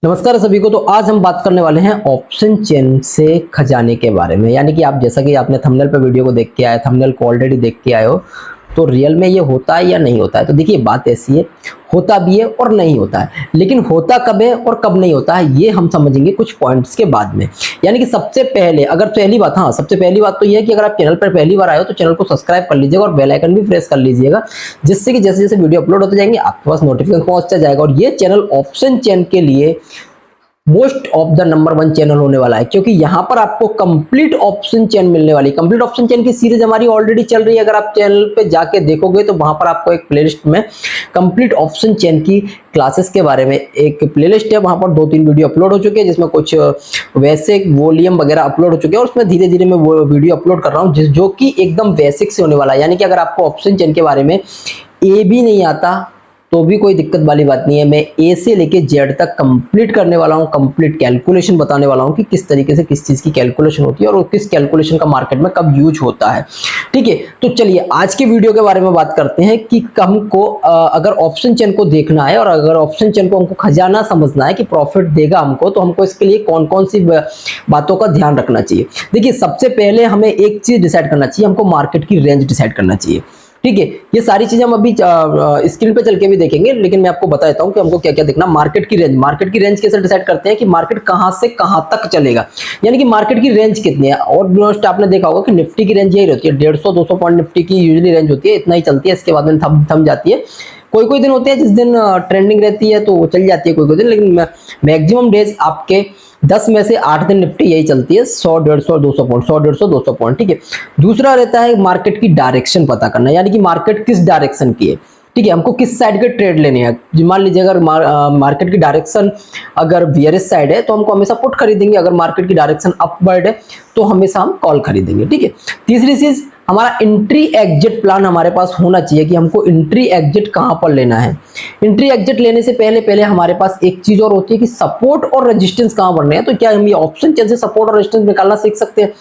नमस्कार सभी को। तो आज हम बात करने वाले हैं ऑप्शन चेन से खजाने के बारे में। यानी कि आप जैसा कि आपने थंबनेल पे वीडियो को देख के आए, थंबनेल को ऑलरेडी देख के आए हो, तो रियल में ये होता है या नहीं होता है। तो देखिए बात ऐसी है, होता भी है और नहीं होता है। लेकिन होता कब है और कब नहीं होता है ये हम समझेंगे कुछ पॉइंट्स के बाद में। यानी कि सबसे पहले अगर पहली बात, हाँ सबसे पहली बात तो ये है कि अगर आप चैनल पर पहली बार आए हो तो चैनल को सब्सक्राइब कर लीजिएगा और बेल आइकन भी प्रेस कर लीजिएगा, जिससे कि जैसे जैसे वीडियो अपलोड होते जाएंगे आपके पास नोटिफिकेशन पहुंचता जाएगा। और ये चैनल ऑप्शन चेन के लिए most of the number one channel होने वाला है, क्योंकि यहाँ पर आपको कंप्लीट ऑप्शन चेन मिलने वाली। कंप्लीट ऑप्शन चेन की सीरीज हमारी ऑलरेडी चल रही है। अगर आप चैनल पे जाके देखोगे तो वहां पर आपको एक प्लेलिस्ट में कंप्लीट ऑप्शन चेन की क्लासेस के बारे में एक प्लेलिस्ट है। वहां पर 2-3 वीडियो अपलोड हो चुके हैं, जिसमें कुछ वैसे वॉल्यूम वगैरह अपलोड हो चुके हैं और उसमें धीरे धीरे मैं वो वीडियो अपलोड कर रहा हूँ जो कि एकदम बेसिक से होने वाला है। यानी कि अगर आपको ऑप्शन चेन के बारे में ए भी नहीं आता तो भी कोई दिक्कत वाली बात नहीं है। मैं ए से लेके जेड तक कंप्लीट करने वाला हूँ, कंप्लीट कैलकुलेशन बताने वाला हूँ कि किस तरीके से किस चीज़ की कैलकुलेशन होती है और किस कैलकुलेशन का मार्केट में कब यूज होता है। ठीक है, तो चलिए आज के वीडियो के बारे में बात करते हैं कि हमको अगर ऑप्शन चेन को देखना है और अगर ऑप्शन चेन को हमको खजाना समझना है कि प्रॉफिट देगा हमको, तो हमको इसके लिए कौन कौन सी बातों का ध्यान रखना चाहिए। देखिए सबसे पहले हमें एक चीज़ डिसाइड करना चाहिए, हमको मार्केट की रेंज डिसाइड करना चाहिए। ठीक है, ये सारी चीजें हम अभी स्क्रीन पे चल के भी देखेंगे, लेकिन मैं आपको बता देता हूँ कि हमको क्या क्या देखना। मार्केट की रेंज, मार्केट की रेंज कैसे डिसाइड करते हैं कि मार्केट कहाँ से कहाँ तक चलेगा, यानी कि मार्केट की रेंज कितनी है। और मोस्ट आपने देखा होगा कि निफ्टी की रेंज यही रहती है, 150-200 पॉइंट निफ्टी की यूजुअली रेंज होती है, इतना ही चलती है। इसके बाद में थम थम जाती है। कोई कोई दिन होते हैं जिस दिन ट्रेंडिंग रहती है तो वो चल जाती है कोई कोई दिन, लेकिन मैक्सिमम डेज आपके 10 में से 8 दिन निफ्टी यही चलती है, 100, 150, 200 पॉइंट, 100, 150, 200 पॉइंट। ठीक है, दूसरा रहता है मार्केट की डायरेक्शन पता करना, यानी कि मार्केट किस डायरेक्शन की है। ठीक है, हमको किस साइड के ट्रेड लेने हैं। मान लीजिए अगर मार्केट की डायरेक्शन अगर बियरिश साइड है तो हमको हमेशा पुट खरीदेंगे, अगर मार्केट की डायरेक्शन अपवर्ड है तो हमेशा हम कॉल खरीदेंगे। ठीक है, तीसरी चीज हमारा एंट्री एग्जिट प्लान हमारे पास होना चाहिए कि हमको एंट्री एग्जिट कहां पर लेना है। एंट्री एग्जिट लेने से पहले पहले हमारे पास एक चीज और होती है कि सपोर्ट और रेजिस्टेंस कहां बनने हैं। तो क्या हम ये ऑप्शन चेन से सपोर्ट और रेजिस्टेंस निकालना सीख सकते हैं?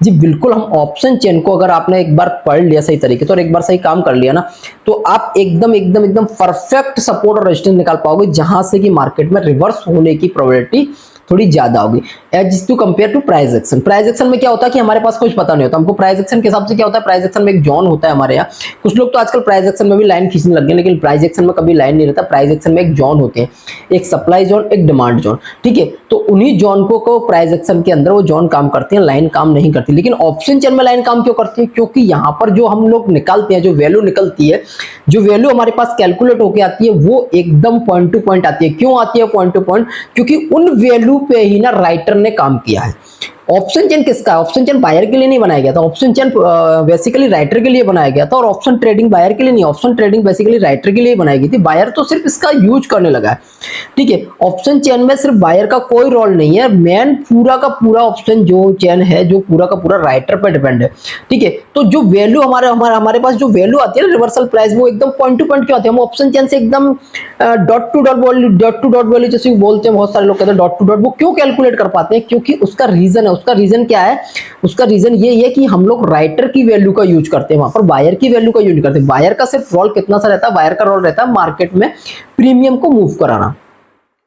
जी बिल्कुल। हम ऑप्शन चेन को अगर आपने एक बार पढ़ लिया सही तरीके से और एक बार सही काम कर लिया ना, तो आप एकदम एकदम एकदम परफेक्ट सपोर्ट और रेजिस्टेंस निकाल पाओगे, जहां से कि मार्केट में रिवर्स होने की प्रोबेबिलिटी थोड़ी ज्यादा होगी as to compare to price action. Price action में क्या होता है कि हमारे पास कुछ पता नहीं होता हमको। प्राइस एक्शन के हिसाब से क्या होता है, प्राइस एक्शन में एक जोन होता है हमारे यहाँ। कुछ लोग तो आजकल प्राइस एक्शन में भी लाइन खींचने लग गए, लेकिन प्राइस एक्शन में कभी लाइन नहीं रहता। प्राइस एक्शन में एक जोन होते हैं, एक सप्लाई जोन, एक डिमांड जोन। ठीक है, तो उन्हीं जोन को प्राइस एक्शन के अंदर वो जोन काम करते हैं, लाइन काम नहीं करती। लेकिन ऑप्शन चेन में लाइन काम क्यों करती है? क्योंकि यहाँ पर जो हम लोग निकालते हैं, जो वैल्यू निकलती है, जो वैल्यू हमारे पास कैलकुलेट होकर आती है, वो एकदम पॉइंट टू पॉइंट आती है। क्यों आती है पॉइंट टू पॉइंट? क्योंकि उन वैल्यू पे ही ना राइटर ने काम किया है। ऑप्शन चेन किसका है? ऑप्शन चेन बायर के लिए नहीं बनाया गया था, ऑप्शन चेन बेसिकली राइटर के लिए बनाया गया था। और ऑप्शन ट्रेडिंग बायर के लिए नहीं, ऑप्शन ट्रेडिंग बेसिकली राइटर के लिए बनाई गई थी। बायर तो सिर्फ इसका यूज करने लगा है। ठीक है, ऑप्शन चेन में सिर्फ बायर का कोई रोल नहीं है। मेन पूरा का पूरा ऑप्शन जो चेन है, जो पूरा का पूरा राइटर पर डिपेंड है। ठीक है, तो जो वैल्यू हमारे पास जो वैल्यू आती है ना, रिवर्सल प्राइस, वो एकदम पॉइंट टू पॉइंट क्यों आती है? हम ऑप्शन चेन से एकदम डॉट टू डॉट वैल्यू जैसे बोलते हैं, बहुत सारे लोग कहते हैं डॉट टू डॉट, वो क्यों कैलकुलेट कर पाते हैं? क्योंकि उसका रीजन है। उसका रीजन क्या है? उसका रीजन ये है कि हम लोग राइटर की वैल्यू का यूज करते हैं, वहां पर बायर की वैल्यू का यूज नहीं करते। बायर का सिर्फ रोल कितना सा रहता है? बायर का रोल रहता है मार्केट में प्रीमियम को मूव कराना।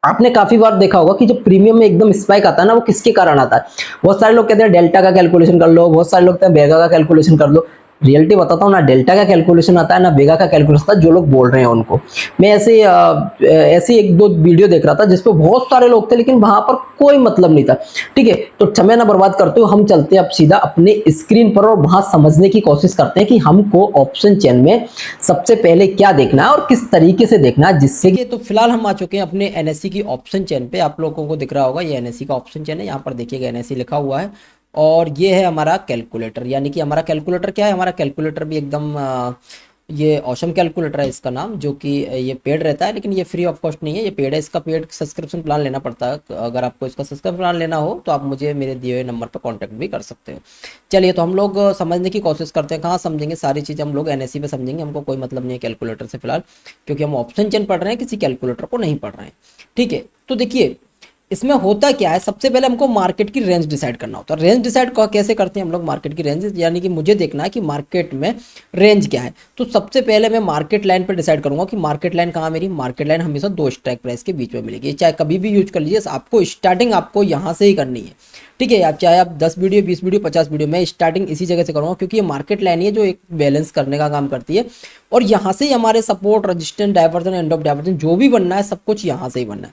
आपने काफी बार देखा होगा कि जब प्रीमियम में एकदम स्पाइक आता है ना, वो किसके कारण आता है? बहुत सारे लोग कहते हैं डेल्टा का कैलकुलेशन कर लो, बहुत सारे लोग कहते हैं बेगा का कैलकुलेशन कर लो। रियलिटी बताता हूँ ना, डेल्टा का कैलकुलेशन आता है ना बेगा का कैलकुलेशन आता है। जो लोग बोल रहे हैं उनको, मैं ऐसे एक दो वीडियो देख रहा था जिसपे बहुत सारे लोग थे, लेकिन वहां पर कोई मतलब नहीं था। ठीक है, तो समय ना बर्बाद करते हो, हम चलते हैं अब सीधा अपने स्क्रीन पर और वहां समझने की कोशिश करते हैं कि हमको ऑप्शन चेन में सबसे पहले क्या देखना है और किस तरीके से देखना है, जिससे कि तो फिलहाल हम आ चुके हैं अपने एनएससी की ऑप्शन चेन पे। आप लोगों को दिख रहा होगा ये एनएससी का ऑप्शन चेन है, यहाँ पर देखिएगा एनएससी लिखा हुआ है। और ये है हमारा कैलकुलेटर। यानी कि हमारा कैलकुलेटर क्या है? हमारा कैलकुलेटर भी एकदम ये ऑसम कैलकुलेटर है इसका नाम, जो कि ये पेड रहता है, लेकिन ये फ्री ऑफ कॉस्ट नहीं है, ये पेड है। इसका पेड सब्सक्रिप्शन प्लान लेना पड़ता है। अगर आपको इसका सब्सक्रिप्शन प्लान लेना हो तो आप मुझे मेरे दिए हुए नंबर पर कांटेक्ट भी कर सकते हो। चलिए, तो हम लोग समझने की कोशिश करते हैं। कहाँ समझेंगे? सारी चीज़ हम लोग एनएससी पे समझेंगे। हमको कोई मतलब नहीं है कैलकुलेटर से फिलहाल, क्योंकि हम ऑप्शन चेन पढ़ रहे हैं, किसी कैलकुलेटर को नहीं पढ़ रहे हैं। ठीक है, तो देखिए इसमें होता क्या है, सबसे पहले हमको मार्केट की रेंज डिसाइड करना होता है। रेंज डिसाइड कैसे करते हैं हम लोग, मार्केट की रेंज, यानी कि मुझे देखना है कि मार्केट में रेंज क्या है। तो सबसे पहले मैं मार्केट लाइन पर डिसाइड करूंगा कि मार्केट लाइन कहाँ, मेरी मार्केट लाइन हमेशा दो स्ट्राइक प्राइस के बीच में मिलेगी, चाहे कभी भी यूज कर लीजिए, आपको स्टार्टिंग आपको यहाँ से ही करनी है, ठीक है। आप चाहे आप 10 वीडियो, 20 वीडियो, 50 वीडियो, मैं स्टार्टिंग इसी जगह से करूँगा, क्योंकि ये मार्केट लाइन है जो एक बैलेंस करने का काम करती है। और यहाँ से ही हमारे support, resistance, diversion, end of diversion जो भी बनना है सब कुछ यहाँ से ही बनना है।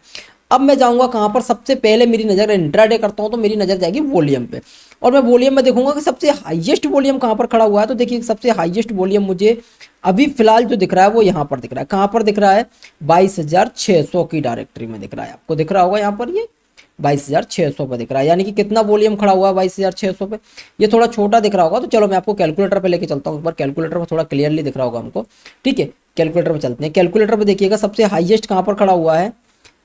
अब मैं जाऊंगा कहाँ पर, सबसे पहले मेरी नज़र इंट्राडे करता हूँ तो मेरी नज़र जाएगी वॉल्यूम पे, और मैं वॉल्यूम में देखूंगा कि सबसे हाईएस्ट वॉल्यूम कहाँ पर खड़ा हुआ है। तो देखिए सबसे हाईएस्ट वॉल्यूम मुझे अभी फिलहाल जो दिख रहा है वो यहाँ पर दिख रहा है। कहाँ पर दिख रहा है, 22,600 की डायरेक्टरी में दिख रहा है, आपको दिख रहा होगा यहाँ पर, ये 22,600 पे दिख रहा है, यानी कि कितना वॉल्यूम खड़ा हुआ है 22,600 पे। ये थोड़ा छोटा दिख रहा होगा, तो चलो मैं आपको कैलकुलेटर पे लेके चलता हूँ एक बार, कैलकुलेटर पर थोड़ा क्लियरली दिख रहा होगा हमको, ठीक है। कैलकुलेटर पे चलते हैं, कैलकुलेटर पे देखिएगा सबसे हाईएस्ट कहाँ पर खड़ा हुआ है,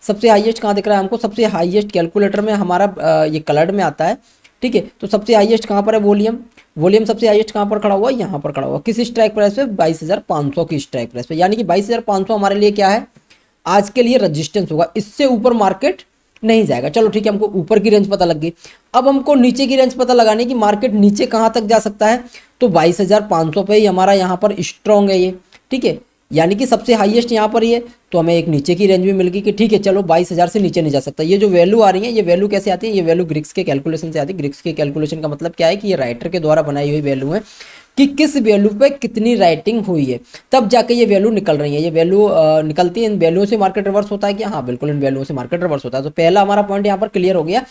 सबसे हाईएस्ट कहाँ दिख रहा है हमको, सबसे हाईएस्ट कैलकुलेटर में हमारा ये कलर्ड में आता है, ठीक है। तो सबसे हाईएस्ट कहाँ पर है, वॉल्यूम, वॉल्यूम सबसे हाईएस्ट कहाँ पर खड़ा हुआ है, यहाँ पर खड़ा हुआ, किस स्ट्राइक प्राइस पे, 22,500 की स्ट्राइक प्राइस पे, यानी कि 22,500 हमारे लिए क्या है, आज के लिए रजिस्टेंस होगा, इससे ऊपर मार्केट नहीं जाएगा। चलो ठीक है, हमको ऊपर की रेंज पता लग गई। अब हमको नीचे की रेंज पता लगाने की, मार्केट नीचे कहाँ तक जा सकता है, तो 22,500 पे ही हमारा यहाँ पर स्ट्रॉन्ग है ये, ठीक है, यानी कि सबसे हाईएस्ट यहाँ पर ही है। तो हमें एक नीचे की रेंज भी मिल गई कि ठीक है चलो 22,000 से नीचे नहीं जा सकता। ये जो वैल्यू आ रही है, ये वैल्यू कैसे आती है, ये वैल्यू ग्रिक्स के कैलकुलेशन से आती है। ग्रिक्स के कैलकुलेशन का मतलब क्या है कि ये राइटर के द्वारा बनाई हुई वैल्यू है कि किस वैल्यू पे कितनी राइटिंग हुई है, तब जाके ये वैल्यू निकल रही है। ये वैल्यू निकलती है, इन वैल्यू से मार्केट रिवर्स होता है क्या, हाँ बिल्कुल इन वैल्यू से मार्केट रिवर्स होता है। तो पहला हमारा पॉइंट यहाँ पर क्लियर हो गया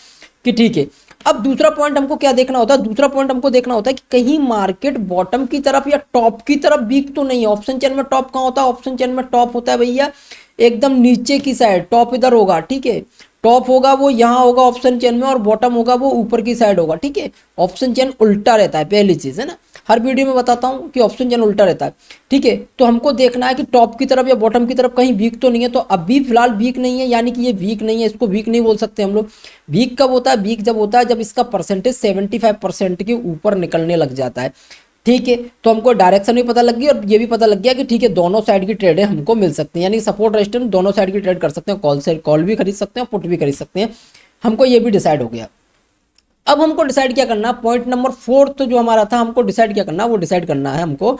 कि ठीक है। अब दूसरा पॉइंट हमको क्या देखना होता है, दूसरा पॉइंट हमको देखना होता है कि कहीं मार्केट बॉटम की तरफ या टॉप की तरफ वीक तो नहीं है। ऑप्शन चेन में टॉप कहाँ होता है, ऑप्शन चेन में टॉप होता है भैया एकदम नीचे की साइड, टॉप इधर होगा, ठीक है। टॉप होगा वो यहाँ होगा ऑप्शन चेन में, और बॉटम होगा वो ऊपर की साइड होगा, ठीक है। ऑप्शन चेन उल्टा रहता है, पहली चीज है ना, हर वीडियो में बताता हूँ कि ऑप्शन चेन उल्टा रहता है, ठीक है। तो हमको देखना है कि टॉप की तरफ या बॉटम की तरफ कहीं वीक तो नहीं है। तो अभी फिलहाल वीक नहीं है, यानी कि ये वीक नहीं है, इसको वीक नहीं बोल सकते हम लोग। वीक कब होता है, वीक जब होता है जब इसका परसेंटेज 75% के ऊपर निकलने लग जाता है, ठीक है। तो हमको डायरेक्शन भी पता लग गई और ये भी पता लग गया कि ठीक है दोनों साइड की ट्रेडें हमको मिल सकती हैं, यानी सपोर्ट रेजिस्टेंस दोनों साइड की ट्रेड कर सकते हैं, कॉल से कॉल भी खरीद सकते हैं, पुट भी खरीद सकते हैं। हमको ये भी डिसाइड हो गया। अब हमको डिसाइड क्या करना, पॉइंट नंबर 4 जो हमारा था, हमको डिसाइड क्या करना, वो डिसाइड करना है हमको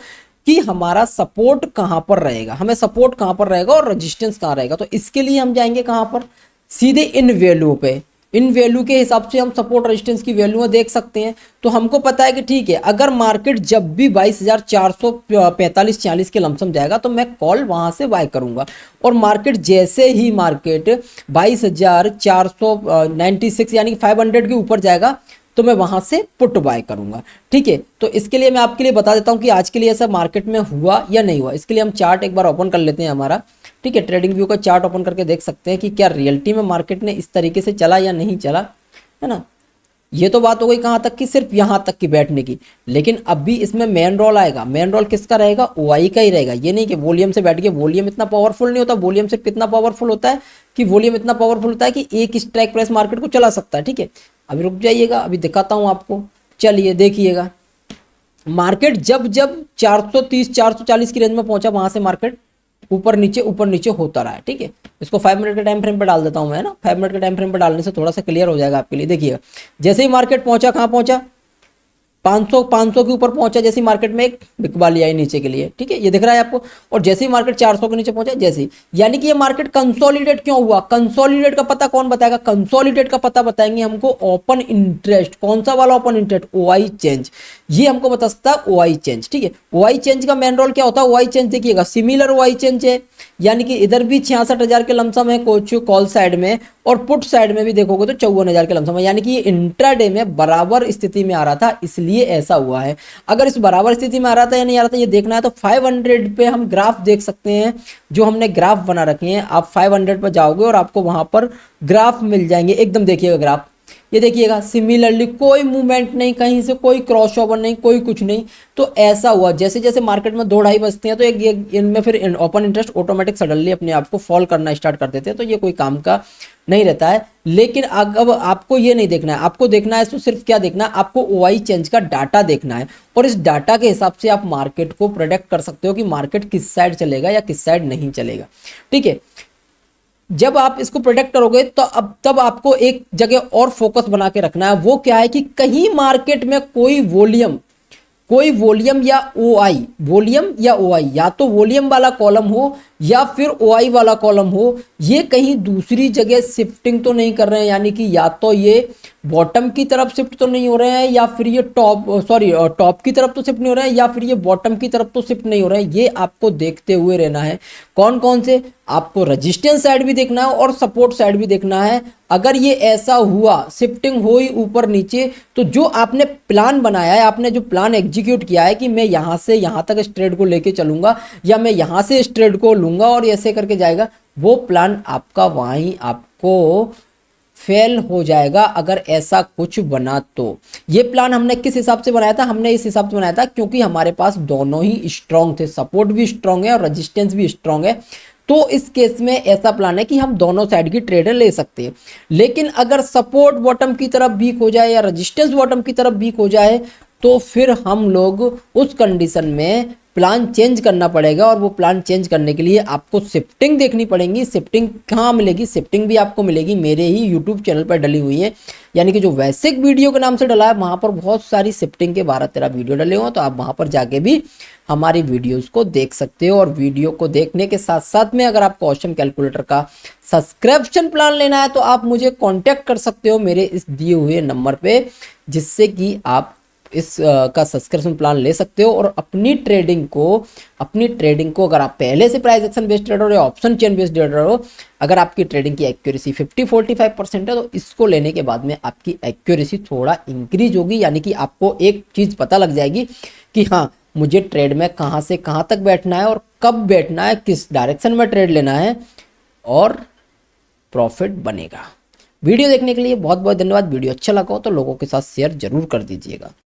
कि हमारा सपोर्ट कहां पर रहेगा, हमें सपोर्ट कहां पर रहेगा और रेजिस्टेंस कहां रहेगा। तो इसके लिए हम जाएंगे कहां पर, सीधे इन वैल्यू पे, इन वैल्यू के हिसाब से हम सपोर्ट रेजिस्टेंस की वैल्यू देख सकते हैं। तो हमको पता है कि ठीक है अगर मार्केट जब भी 22,445-46 के लमसम जाएगा तो मैं कॉल वहां से बाय करूंगा, और मार्केट जैसे ही मार्केट 22,496 यानी कि 500 के ऊपर जाएगा तो मैं वहां से पुट बाय करूंगा, ठीक है। तो इसके लिए मैं आपके लिए बता देता हूं कि आज के लिए ऐसा मार्केट में हुआ या नहीं हुआ। इसके लिए हम चार्ट एक बार ओपन कर लेते हैं हमारा, ठीक है। ट्रेडिंग व्यू का चार्ट ओपन करके देख सकते हैं कि क्या रियलिटी में मार्केट ने इस तरीके से चला या नहीं चला, है ना। ये तो बात हो गई कहाँ तक की, सिर्फ यहाँ तक की बैठने की। लेकिन अब भी इसमें मेन रोल आएगा, मेन रोल किसका रहेगा, ओआई का ही रहेगा। ये नहीं कि वॉल्यूम से बैठ के, वॉल्यूम इतना पावरफुल नहीं होता। वॉल्यूम सिर्फ इतना पावरफुल होता है कि वॉल्यूम इतना पावरफुल होता है कि एक स्ट्राइक प्राइस मार्केट को चला सकता है, ठीक है। अभी रुक जाइएगा, अभी दिखाता हूँ आपको, चलिए देखिएगा। मार्केट जब जब 430 440 की रेंज में पहुंचा, वहां से मार्केट ऊपर नीचे होता रहा है, ठीक है। इसको 5 मिनट के टाइम फ्रेम पे डाल देता हूं मैं, ना 5 मिनट के टाइम फ्रेम पे डालने से थोड़ा सा क्लियर हो जाएगा आपके लिए। देखिएगा जैसे ही मार्केट पहुंचा, कहां पहुंचा, 500 के ऊपर पहुंचा, जैसे मार्केट में एक बिकवाली आई नीचे के लिए, ठीक है, ये दिख रहा है आपको। और जैसे ही मार्केट 400 के नीचे पहुंचा, जैसे ही, यानी कि ये मार्केट कंसोलिडेट क्यों हुआ, कंसोलिडेट का पता कौन बताएगा, कंसोलिडेट का पता बताएंगे हमको ओपन इंटरेस्ट। कौन सा वाला ओपन इंटरेस्ट, ओआई चेंज, ये हमको बता सकता है ओआई चेंज, ठीक है। ओआई चेंज का मेन रोल क्या होता है, ओआई चेंज देखिएगा सिमिलर ओआई चेंज है, यानी कि इधर भी 66,000 के लमसम है कुछ कॉल साइड में, और पुट साइड में भी देखोगे तो 54,000 के लमसम है, यानी कि ये इंट्राडे में बराबर स्थिति में आ रहा था, इसलिए ऐसा हुआ है। अगर इस बराबर स्थिति में आ रहा था या नहीं आ रहा था ये देखना है तो 500 पे हम ग्राफ देख सकते हैं, जो हमने ग्राफ बना रखे हैं। आप 500 पर जाओगे और आपको वहां पर ग्राफ मिल जाएंगे, एकदम देखिएगा ग्राफ, ये देखिएगा सिमिलरली कोई मूवमेंट नहीं, कहीं से कोई क्रॉस ओवर नहीं, कोई कुछ नहीं। तो ऐसा हुआ, जैसे जैसे मार्केट में 2-2.5 बजते हैं तो एक इनमें फिर ओपन इंटरेस्ट ऑटोमेटिक सडनली अपने आप को फॉल करना स्टार्ट कर देते हैं, तो ये कोई काम का नहीं रहता है। लेकिन अब आपको ये नहीं देखना है, आपको देखना है तो सिर्फ क्या देखना है, आपको ओआई चेंज का डाटा देखना है, और इस डाटा के हिसाब से आप मार्केट को प्रोडिक्ट कर सकते हो कि मार्केट किस साइड चलेगा या किस साइड नहीं चलेगा, ठीक है। जब आप इसको प्रोटेक्ट करोगे तो अब तब आपको एक जगह और फोकस बना के रखना है। वो क्या है कि कहीं मार्केट में कोई वॉल्यूम या ओआई, या तो वॉल्यूम वाला कॉलम हो या फिर ओआई वाला कॉलम हो, ये कहीं दूसरी जगह शिफ्टिंग तो नहीं कर रहे हैं, यानी कि या तो ये बॉटम की तरफ शिफ्ट तो नहीं हो रहे हैं, या फिर ये टॉप की तरफ तो शिफ्ट नहीं हो रहे हैं, या फिर ये बॉटम की तरफ तो शिफ्ट नहीं हो रहे हैं। ये आपको देखते हुए रहना है। कौन कौन से, आपको रेजिस्टेंस साइड भी देखना है और सपोर्ट साइड भी देखना है। अगर ये ऐसा हुआ, शिफ्टिंग हुई ऊपर नीचे, तो जो आपने प्लान बनाया है, आपने जो प्लान एग्जीक्यूट किया है कि मैं यहाँ से यहाँ तक इस ट्रेड को लेके चलूंगा या मैं यहाँ से इस ट्रेड को लूंगा और ऐसे करके जाएगा, वो प्लान आपका वहीं आपको फेल हो जाएगा अगर ऐसा कुछ बना तो। ये प्लान हमने किस हिसाब से बनाया था? हमने इस हिसाब से बनाया था क्योंकि हमारे पास दोनों ही स्ट्रांग थे, सपोर्ट भी स्ट्रांग है और रेजिस्टेंस भी स्ट्रांग है। तो इस केस में ऐसा प्लान है कि हम दोनों साइड की ट्रेड ले सकते हैं। लेकिन अगर सपोर्ट बॉटम की तरफ वीक हो जाए या रेजिस्टेंस बॉटम की तरफ वीक हो जाए, तो फिर हम लोग उस कंडीशन में प्लान चेंज करना पड़ेगा। और वो प्लान चेंज करने के लिए आपको शिफ्टिंग देखनी पड़ेगी। शिफ्टिंग कहाँ मिलेगी? शिफ्टिंग भी आपको मिलेगी मेरे ही यूट्यूब चैनल पर डली हुई है, यानी कि जो वैसिक वीडियो के नाम से डला है, वहाँ पर बहुत सारी शिफ्टिंग के 12-13 वीडियो डले हुए, तो आप वहाँ पर जाके भी हमारी वीडियोस को देख सकते हो। और वीडियो को देखने के साथ साथ में अगर आपको ऑसम कैलकुलेटर का सब्सक्रिप्शन प्लान लेना है तो आप मुझे कांटेक्ट कर सकते हो मेरे इस दिए हुए नंबर पे, जिससे कि आप इस का सब्सक्रिप्शन प्लान ले सकते हो और अपनी ट्रेडिंग को अगर आप पहले से प्राइस एक्शन बेस्ड ट्रेडर हो या ऑप्शन चेन बेस्ड ट्रेडर हो, अगर आपकी ट्रेडिंग की एक्यूरेसी 50-45% है, तो इसको लेने के बाद में आपकी एक्यूरेसी थोड़ा इंक्रीज होगी। यानी कि आपको एक चीज़ पता लग जाएगी कि हाँ, मुझे ट्रेड में कहाँ से कहाँ तक बैठना है और कब बैठना है, किस डायरेक्शन में ट्रेड लेना है, और प्रॉफिट बनेगा। वीडियो देखने के लिए बहुत बहुत धन्यवाद। वीडियो अच्छा लगा हो तो लोगों के साथ शेयर जरूर कर दीजिएगा।